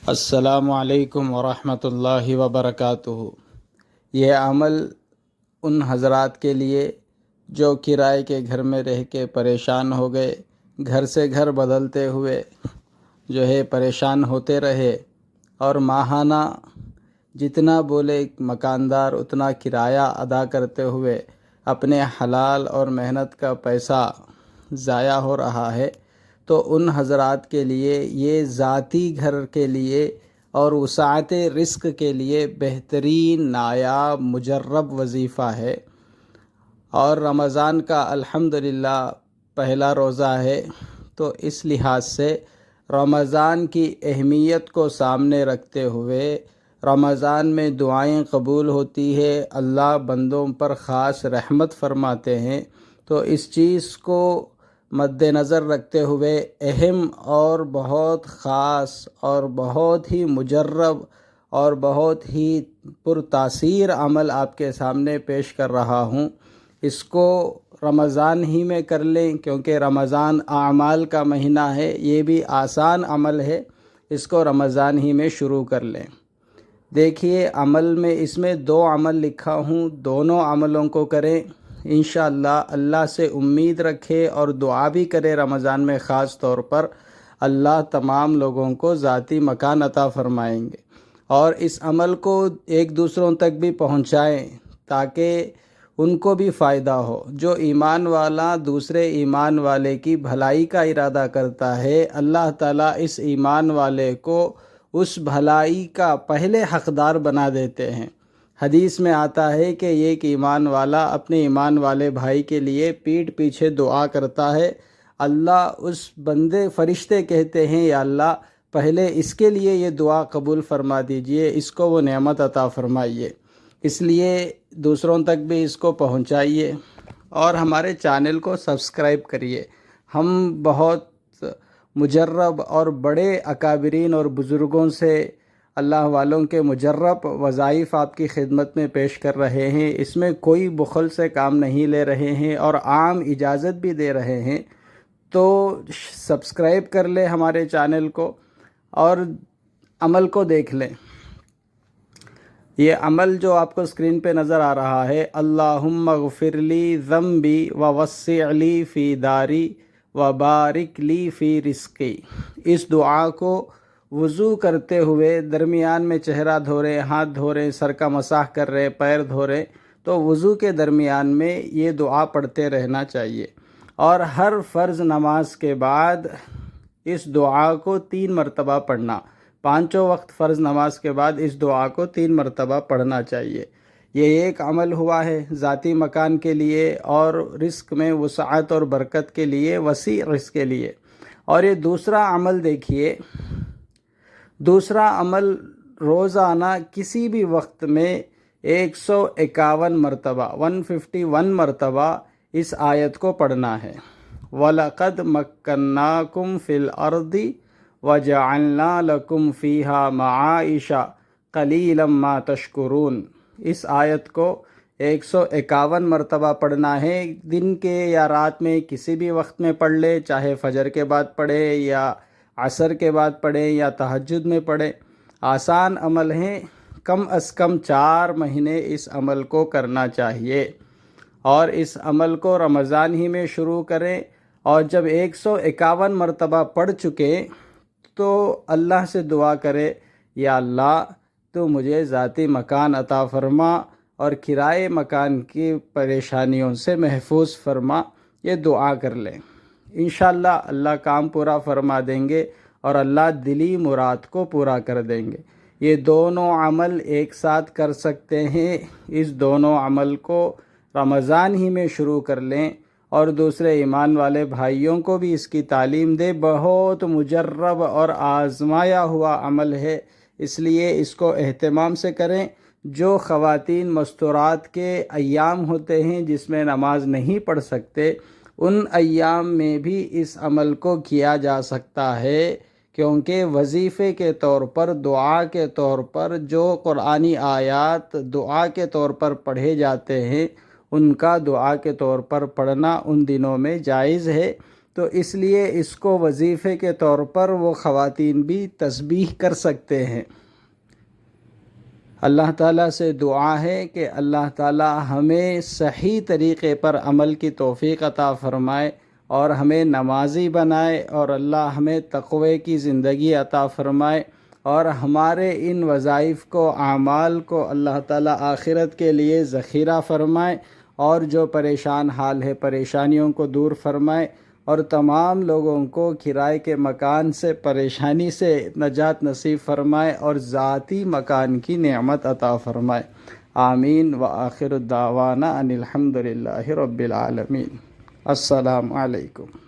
السلام علیکم ورحمۃ اللہ وبرکاتہ۔ یہ عمل ان حضرات کے لیے جو کرائے کے گھر میں رہ کے پریشان ہو گئے، گھر سے گھر بدلتے ہوئے جو ہے پریشان ہوتے رہے، اور ماہانہ جتنا بولے مکاندار اتنا کرایہ ادا کرتے ہوئے اپنے حلال اور محنت کا پیسہ ضائع ہو رہا ہے، تو ان حضرات کے لیے یہ ذاتی گھر کے لیے اور وسعت رزق کے لیے بہترین نایاب مجرب وظیفہ ہے۔ اور رمضان کا الحمدللہ پہلا روزہ ہے، تو اس لحاظ سے رمضان کی اہمیت کو سامنے رکھتے ہوئے رمضان میں دعائیں قبول ہوتی ہے، اللہ بندوں پر خاص رحمت فرماتے ہیں، تو اس چیز کو مد نظر رکھتے ہوئے اہم اور بہت خاص اور بہت ہی مجرب اور بہت ہی پرتاثیر عمل آپ کے سامنے پیش کر رہا ہوں۔ اس کو رمضان ہی میں کر لیں، کیونکہ رمضان اعمال کا مہینہ ہے، یہ بھی آسان عمل ہے، اس کو رمضان ہی میں شروع کر لیں۔ دیکھیے عمل میں اس میں 2 عمل لکھا ہوں، دونوں عملوں کو کریں انشاءاللہ۔ اللہ سے امید رکھے اور دعا بھی کرے رمضان میں، خاص طور پر اللہ تمام لوگوں کو ذاتی مکان عطا فرمائیں گے، اور اس عمل کو ایک دوسروں تک بھی پہنچائیں تاکہ ان کو بھی فائدہ ہو۔ جو ایمان والا دوسرے ایمان والے کی بھلائی کا ارادہ کرتا ہے، اللہ تعالیٰ اس ایمان والے کو اس بھلائی کا پہلے حقدار بنا دیتے ہیں۔ حدیث میں آتا ہے کہ ایک ایمان والا اپنے ایمان والے بھائی کے لیے پیٹھ پیچھے دعا کرتا ہے، اللہ اس بندے فرشتے کہتے ہیں یا اللہ پہلے اس کے لیے یہ دعا قبول فرما دیجئے، اس کو وہ نعمت عطا فرمائیے۔ اس لیے دوسروں تک بھی اس کو پہنچائیے اور ہمارے چینل کو سبسکرائب کریے۔ ہم بہت مجرب اور بڑے اکابرین اور بزرگوں سے اللہ والوں کے مجرب وظائف آپ کی خدمت میں پیش کر رہے ہیں، اس میں کوئی بخل سے کام نہیں لے رہے ہیں اور عام اجازت بھی دے رہے ہیں، تو سبسکرائب کر لیں ہمارے چینل کو اور عمل کو دیکھ لیں۔ یہ عمل جو آپ کو اسکرین پہ نظر آ رہا ہے، اللہم اغفر لی ذنبی ووسع لی فی داری وبارک لی فی رزقی، اس دعا کو وضو کرتے ہوئے درمیان میں چہرہ دھو رہے، ہاتھ دھو رہے، سر کا مسح کر رہے، پیر دھو رہے، تو وضو کے درمیان میں یہ دعا پڑھتے رہنا چاہیے، اور ہر فرض نماز کے بعد اس دعا کو 3 مرتبہ پڑھنا۔ 5 وقت فرض نماز کے بعد اس دعا کو 3 مرتبہ پڑھنا چاہیے۔ یہ ایک عمل ہوا ہے ذاتی مکان کے لیے اور رزق میں وسعت اور برکت کے لیے، وسیع رزق کے لیے۔ اور یہ دوسرا عمل دیکھیے، دوسرا عمل روزانہ کسی بھی وقت میں 151 مرتبہ 151 مرتبہ اس آیت کو پڑھنا ہے۔ وَلَقَدْ مَكَّنَّاكُمْ فِي الْأَرْضِ وَجَعَلْنَا لَكُمْ فِيهَا مَعَائِشَ قَلِيلًا مَا تَشْكُرُونَ، اس آیت کو 151 مرتبہ پڑھنا ہے۔ دن کے یا رات میں کسی بھی وقت میں پڑھ لے، چاہے فجر کے بعد پڑھے یا عصر کے بعد پڑھیں یا تہجد میں پڑھیں، آسان عمل ہے۔ کم از کم 4 مہینے اس عمل کو کرنا چاہیے، اور اس عمل کو رمضان ہی میں شروع کریں، اور جب 151 مرتبہ پڑھ چکے تو اللہ سے دعا کرے، یا اللہ تو مجھے ذاتی مکان عطا فرما اور کرائے مکان کی پریشانیوں سے محفوظ فرما، یہ دعا کر لیں۔ انشاءاللہ اللہ کام پورا فرما دیں گے اور اللہ دلی مراد کو پورا کر دیں گے۔ یہ دونوں عمل ایک ساتھ کر سکتے ہیں، اس دونوں عمل کو رمضان ہی میں شروع کر لیں اور دوسرے ایمان والے بھائیوں کو بھی اس کی تعلیم دے۔ بہت مجرب اور آزمایا ہوا عمل ہے، اس لیے اس کو اہتمام سے کریں۔ جو خواتین مستورات کے ایام ہوتے ہیں جس میں نماز نہیں پڑھ سکتے، ان ایام میں بھی اس عمل کو کیا جا سکتا ہے، کیونکہ وظیفے کے طور پر، دعا کے طور پر جو قرآنی آیات دعا کے طور پر پڑھے جاتے ہیں، ان کا دعا کے طور پر پڑھنا ان دنوں میں جائز ہے۔ تو اس لیے اس کو وظیفے کے طور پر وہ خواتین بھی تسبیح کر سکتے ہیں۔ اللہ تعالیٰ سے دعا ہے کہ اللہ تعالیٰ ہمیں صحیح طریقے پر عمل کی توفیق عطا فرمائے اور ہمیں نمازی بنائے، اور اللہ ہمیں تقوی کی زندگی عطا فرمائے، اور ہمارے ان وظائف کو، اعمال کو اللہ تعالیٰ آخرت کے لیے ذخیرہ فرمائے، اور جو پریشان حال ہے پریشانیوں کو دور فرمائے، اور تمام لوگوں کو کرائے کے مکان سے، پریشانی سے نجات نصیب فرمائے، اور ذاتی مکان کی نعمت عطا فرمائے۔ آمین وآخر الدعوانا ان الحمد للہ رب العالمین۔ السلام علیکم۔